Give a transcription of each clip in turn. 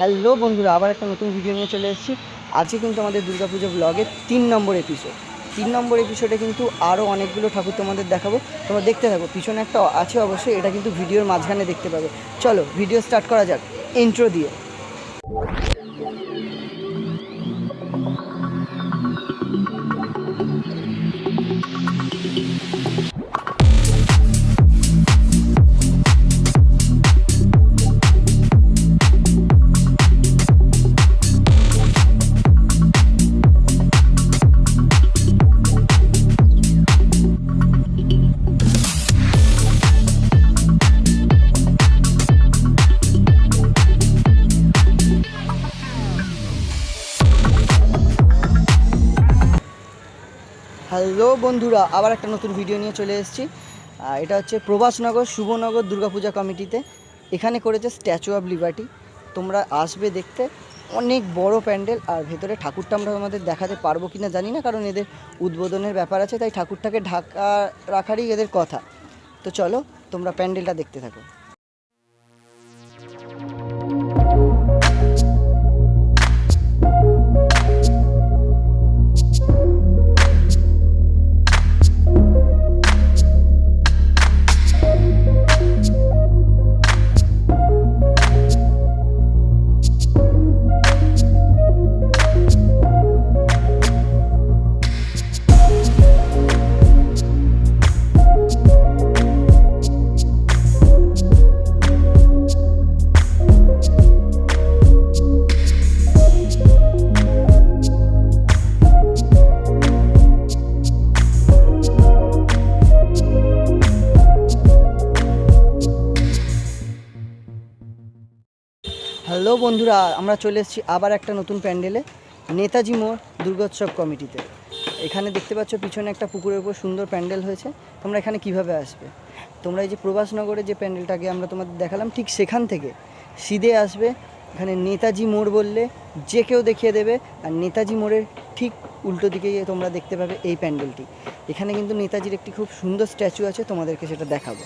Hello বন্ধুরা, আবার একটা নতুন ভিডিও নিয়ে চলে এসেছি। আজকে কিন্তু আমাদের দুর্গাপুজো ব্লগের 3 নম্বর এপিসোড। 3 নম্বর এপিসোডে কিন্তু আরও অনেকগুলো ঠাকুর তোমাদের দেখাবো, তোমরা দেখতে থাকো। পিছনে একটা আছে অবশ্যই, এটা কিন্তু ভিডিওর মাঝখানে দেখতে পাবে। চলো ভিডিও স্টার্ট করা যাক ইন্ট্রো দিয়ে। হ্যালো বন্ধুরা, আবার একটা নতুন ভিডিও নিয়ে চলে এসেছি। এটা হচ্ছে প্রভাসনগর শুভনগর দুর্গাপূজা কমিটিতে। এখানে করেছে স্ট্যাচু অফ লিবার্টি। তোমরা আসবে দেখতে, অনেক বড় প্যান্ডেল। আর ভেতরে ঠাকুরটা আমরা আমাদের দেখাতে পারবো কি না জানি না, কারণ এদের উদ্বোধনের ব্যাপার আছে, তাই ঠাকুরটাকে ঢাকা রাখারই এদের কথা। তো চলো তোমরা প্যান্ডেলটা দেখতে থাকো। হ্যালো বন্ধুরা, আমরা চলে এসেছি আবার একটা নতুন প্যান্ডেলে, নেতাজি মোড় দুর্গোৎসব কমিটিতে। এখানে দেখতে পাচ্ছ পিছনে একটা পুকুরের উপর সুন্দর প্যান্ডেল হয়েছে। তোমরা এখানে কিভাবে আসবে? তোমরা এই যে প্রভাসনগরে যে প্যান্ডেলটাকে আমরা তোমাদের দেখালাম, ঠিক সেখান থেকে সিধে আসবে। এখানে নেতাজি মোড় বললে যে কেউ দেখিয়ে দেবে। আর নেতাজি মোড়ের ঠিক উল্টো দিকে তোমরা দেখতে পাবে এই প্যান্ডেলটি। এখানে কিন্তু নেতাজির একটি খুব সুন্দর স্ট্যাচু আছে, তোমাদেরকে সেটা দেখাবো।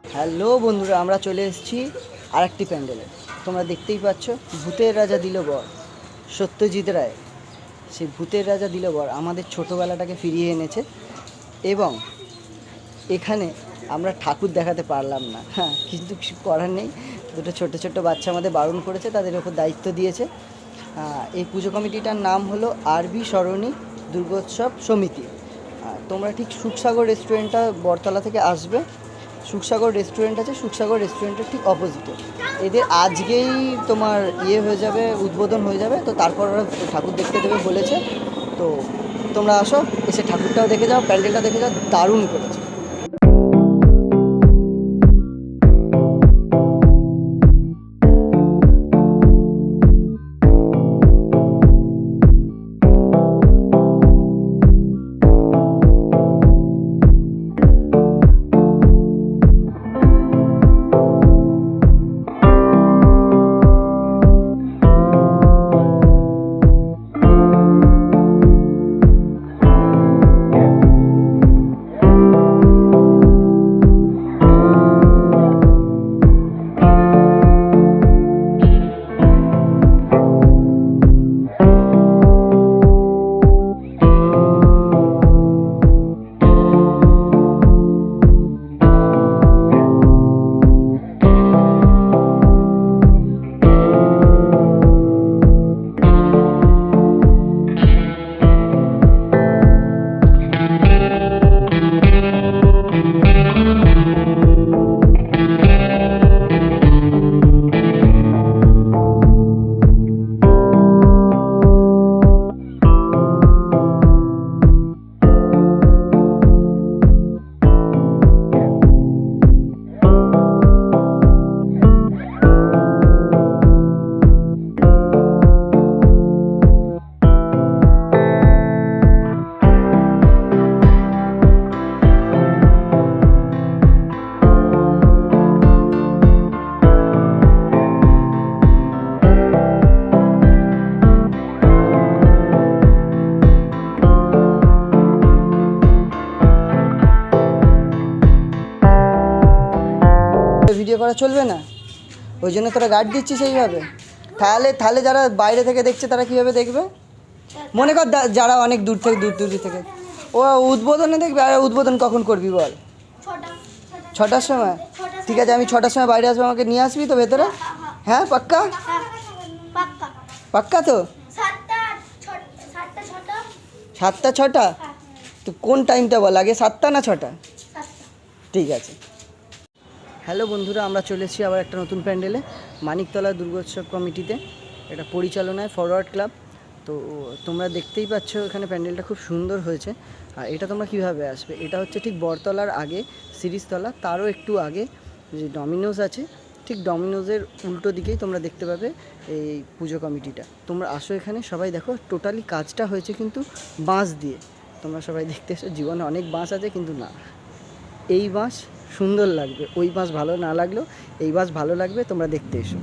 হ্যালো বন্ধুরা, আমরা চলে এসেছি আরেকটি প্যান্ডেলে। তোমরা দেখতেই পাচ্ছ, ভূতের রাজা দিল বর, সত্যজিৎ রায়। সেই ভূতের রাজা দিল বর আমাদের ছোটোবেলাটাকে ফিরিয়ে এনেছে। এবং এখানে আমরা ঠাকুর দেখাতে পারলাম না, হ্যাঁ, কিন্তু কিছু করার নেই। দুটো ছোটো ছোটো বাচ্চা আমাদের বারণ করেছে, তাদের ওপর দায়িত্ব দিয়েছে। এই পুজো কমিটিটার নাম হলো আরবি সরণি দুর্গোৎসব সমিতি। তোমরা ঠিক সুখসাগর রেস্টুরেন্টটা বটতলা থেকে আসবে। সুখসাগর রেস্টুরেন্ট আছে, সুখসাগর রেস্টুরেন্টের ঠিক অপোজিটে। এদের আজকেই তোমার হয়ে যাবে, উদ্বোধন হয়ে যাবে। তো তারপর ওরা ঠাকুর দেখতে দেবে বলেছে। তো তোমরা আসো, এসে ঠাকুরটাও দেখে যাও, প্যান্ডেলটা দেখে যাও, দারুণ করেছে। ভিডিও করা চলবে না, ওই জন্য তোরা গার্ড দিচ্ছিস এইভাবে। তাহলে যারা বাইরে থেকে দেখছে তারা কীভাবে দেখবে? মনে কর যারা অনেক দূর থেকে ও উদ্বোধনে দেখবে। আর উদ্বোধন কখন করবি বল? 6টার সময়? ঠিক আছে, আমি 6টার সময় বাইরে আসবো, আমাকে নিয়ে আসবি তো ভেতরে? হ্যাঁ পাক্কা? পাক্কা তো? 7টা 6টা? তো কোন টাইমটা বল আগে, 7টা না 6টা? ঠিক আছে। হ্যালো বন্ধুরা, আমরা চলে এসেছি আবার একটা নতুন প্যান্ডেলে, মানিকতলা দুর্গোৎসব কমিটিতে, এটা পরিচালনায় ফরওয়ার্ড ক্লাব। তো তোমরা দেখতেই পাচ্ছ এখানে প্যান্ডেলটা খুব সুন্দর হয়েছে। আর এটা তোমরা কীভাবে আসবে, এটা হচ্ছে ঠিক বড়তলার আগে, সিরিজতলা, তারও একটু আগে যে ডমিনোজ আছে, ঠিক ডমিনোজের উল্টো দিকেই তোমরা দেখতে পাবে এই পুজো কমিটিটা। তোমরা আসো এখানে, সবাই দেখো টোটালি কাজটা হয়েছে কিন্তু বাঁশ দিয়ে। তোমরা সবাই দেখতে এসো, জীবনে অনেক বাঁশ আছে কিন্তু না, এই বাঁশ সুন্দর লাগবে, ওই বাঁশ ভালো না লাগলেও এই বাঁশ ভালো লাগবে, তোমরা দেখতে এসো।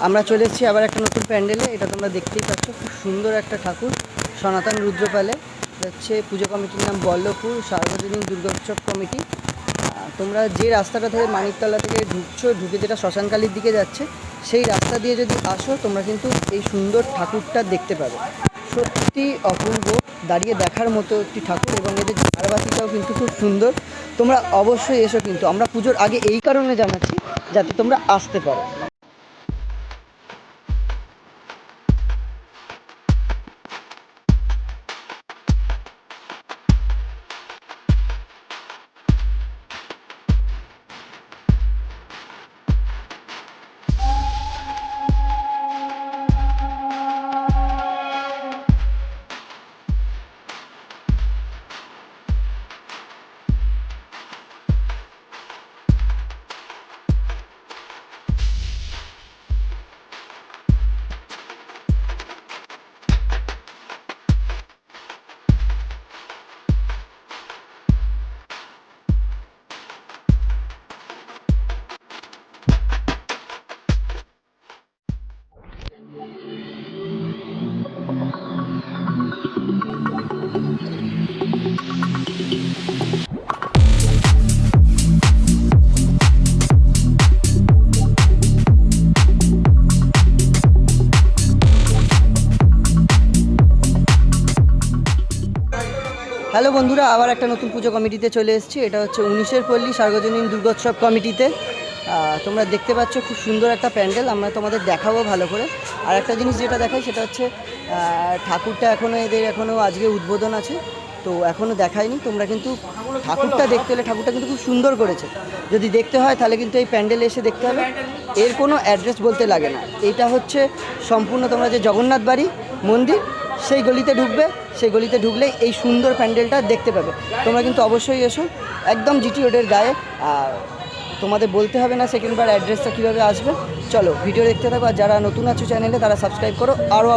আমরা চলে এসেছি আবার একটা নতুন প্যান্ডেলে, এটা তোমরা দেখতেই পাচ্ছ, খুব সুন্দর একটা ঠাকুর, সনাতন রুদ্রপালে হচ্ছে। পুজো কমিটির নাম বল্লভপুর সার্বজনীন দুর্গোৎসব কমিটি। তোমরা যে রাস্তাটা থেকে মানিকতলা থেকে ঢুকে যেটা শ্মশানকালীর দিকে যাচ্ছে, সেই রাস্তা দিয়ে যদি আসো তোমরা কিন্তু এই সুন্দর ঠাকুরটা দেখতে পাবে। সত্যি অপূর্ব, দাঁড়িয়ে দেখার মতো একটি ঠাকুর, এবং এদের ঝাড়বাতিটাও কিন্তু খুব সুন্দর। তোমরা অবশ্যই এসো, কিন্তু আমরা পুজোর আগে এই কারণে জানাচ্ছি যাতে তোমরা আসতে পারো। হ্যালো বন্ধুরা, আবার একটা নতুন পুজো কমিটিতে চলে এসেছি। এটা হচ্ছে 19-এর পল্লী সার্বজনীন দুর্গোৎসব কমিটিতে। তোমরা দেখতে পাচ্ছ খুব সুন্দর একটা প্যান্ডেল, আমরা তোমাদের দেখাবো ভালো করে। আর একটা জিনিস যেটা দেখাই সেটা হচ্ছে ঠাকুরটা এখনও আজকে উদ্বোধন আছে। তো এখনও দেখায়নি। তোমরা কিন্তু ঠাকুরটা দেখতে হলে, ঠাকুরটা কিন্তু খুব সুন্দর করেছে। যদি দেখতে হয় তাহলে কিন্তু এই প্যান্ডেলে এসে দেখতে হবে। এর কোনো অ্যাড্রেস বলতে লাগে না। এটা হচ্ছে সম্পূর্ণ তোমরা যে জগন্নাথ বাড়ি মন্দির সেই গলিতে ঢুকবে, সেই গলিতে ঢুকলে এই সুন্দর প্যান্ডেলটা দেখতে পাবে। তোমরা কিন্তু অবশ্যই এসো, একদম জিটি রোডের গায়ে। আর তোমাদের বলতে হবে না সেকেন্ডবার অ্যাড্রেসটা কীভাবে আসবে। চলো ভিডিও দেখতে থাকো, আর যারা নতুন আছো চ্যানেলে তারা সাবস্ক্রাইব করো। আরও